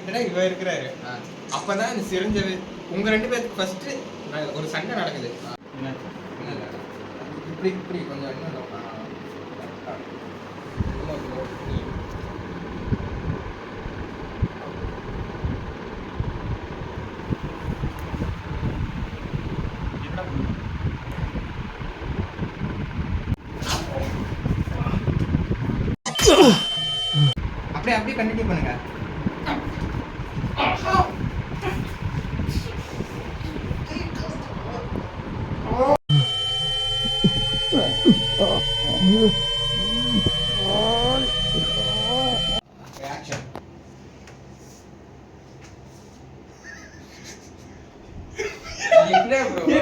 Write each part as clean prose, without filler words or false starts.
கரெக்டா இவ இருக்கிறாரு. அப்பதான் இந்த சிரிஞ்சது உங்க 2 பேருக்கு ஃபர்ஸ்ட் ஒரு சண்டை நடக்குது. இப்படி இப்படி கொஞ்சம் இன்னும் அப்படியே அப்படியே கண்டினியூ பண்ணுங்க. Action. என்ன bro?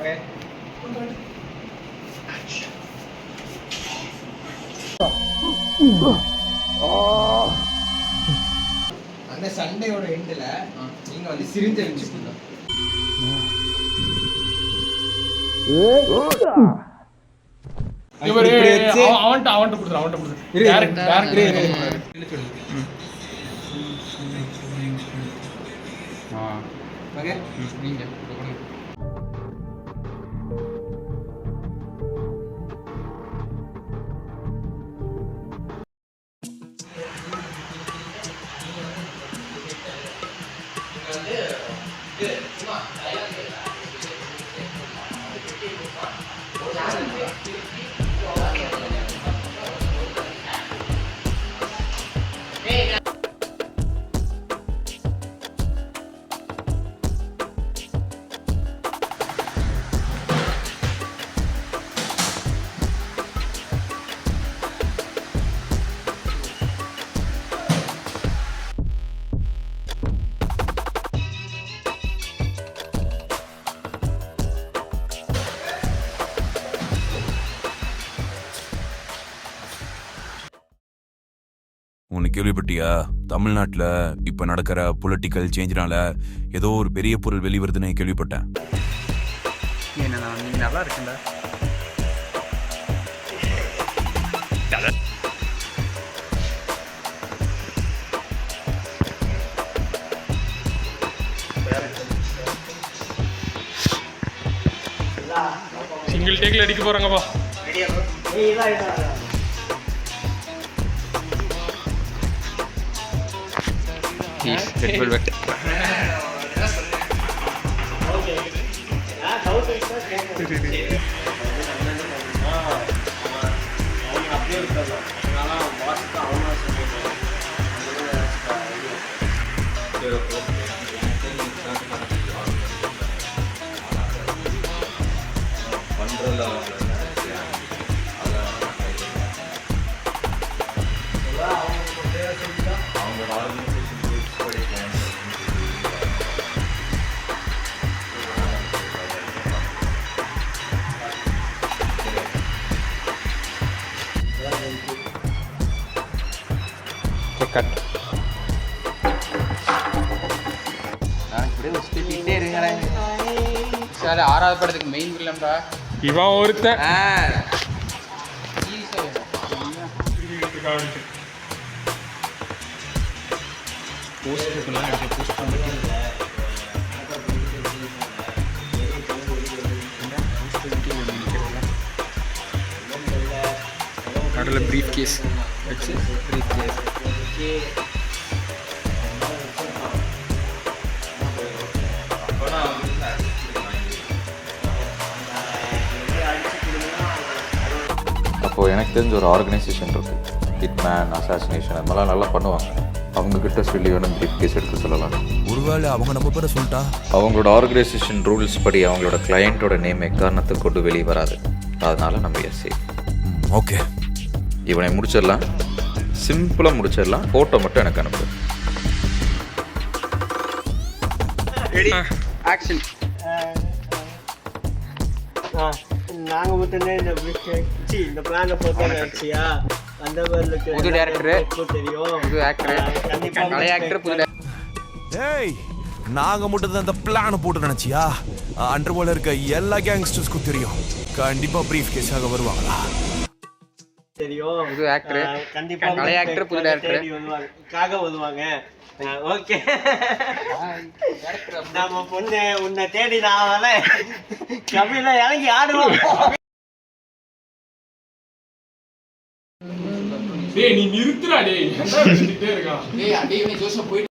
Okay. Action. அந்த சண்டையோட எண்ட்ல நீங்க வந்து சிரிஞ்ச வச்சுக்கணும். அவன்ட்ட கொடுத்துரு. டைரக்ட் ஓகே நீங்க உனக்கு கேள்விப்பட்டியா? தமிழ்நாட்டில் இப்போ நடக்கிற பொலிட்டிக்கல் சேஞ்சினால ஏதோ ஒரு பெரிய பொருள் வெளிவருதுன்னு கேள்விப்பட்டேன். நீ நல்லா இருக்குண்டா. சிங்கிள் டேக்ல அடிக்க போறாங்கப்பா. Red velvet. கட். ஆறாவது படத்துக்கு மெயின் வில்லன்டா இவன் ஒருத்தன். நடுவில் ப்ரீஃப் கேஸ் வச்சு ப்ரீஃப் கேஸ் அப்போது எனக்கு தெரிஞ்ச ஒரு ஆர்கனைசேஷன் இருக்குது, ஹிட்மேன், அசாசினேஷன், அது மாதிரிலாம் நல்லா பண்ணுவாங்க. அவங்கக்கிட்ட சொல்லி வேணும் ப்ரீஃப் கேஸ் எடுத்து சொல்லலாம். ஒருவேளை அவங்க நம்ம பேரை சொல்லிட்டா அவங்களோட ஆர்கனைசேஷன் ரூல்ஸ் படி அவங்களோட கிளையண்ட்டோட நேம் எக்காரணத்தை கொண்டு வெளியே வராது. அதனால் நம்ம எஸ்ஸே. ஓகே, இவனை முடிச்சிடலாம், சிம்பிளாக முடிச்சிடலாம். ஃபோட்டோ மட்டும் எனக்கு அனுப்பு. Ready action. நாங்கள் மட்டும்தான் இந்த பிளானை போட்டியா அந்த மாதிரி புது டேரக்டர் தெரியும், புது ஆக்டர், பழைய ஆக்டர், புது ஏய் நாங்க மட்டும் தான் இந்த பிளான் போட்டு நினைச்சியா? அண்டர்வேர்ல்ட்ல இருக்க எல்லா கேங்ஸ்டர்ஸ்க்கும் தெரியும். கண்டிப்பா பிரீஃப் கேஸாக வருவாங்களா? தெரியும். புது ஆக்டர், கண்டிப்பா பழைய ஆக்டர், புது டைரக்டர் வருவாங்க. ஓகே, நம்ம பொண்ணு உன்னை தேடி நான் வரேன். கபில இறங்கி ஆடுவோம். டேய் நீ நிறுத்துடா டேய். என்ன பண்ணிட்டே இருக்கான்? டேய் அடே நீ ஜோசப் போய்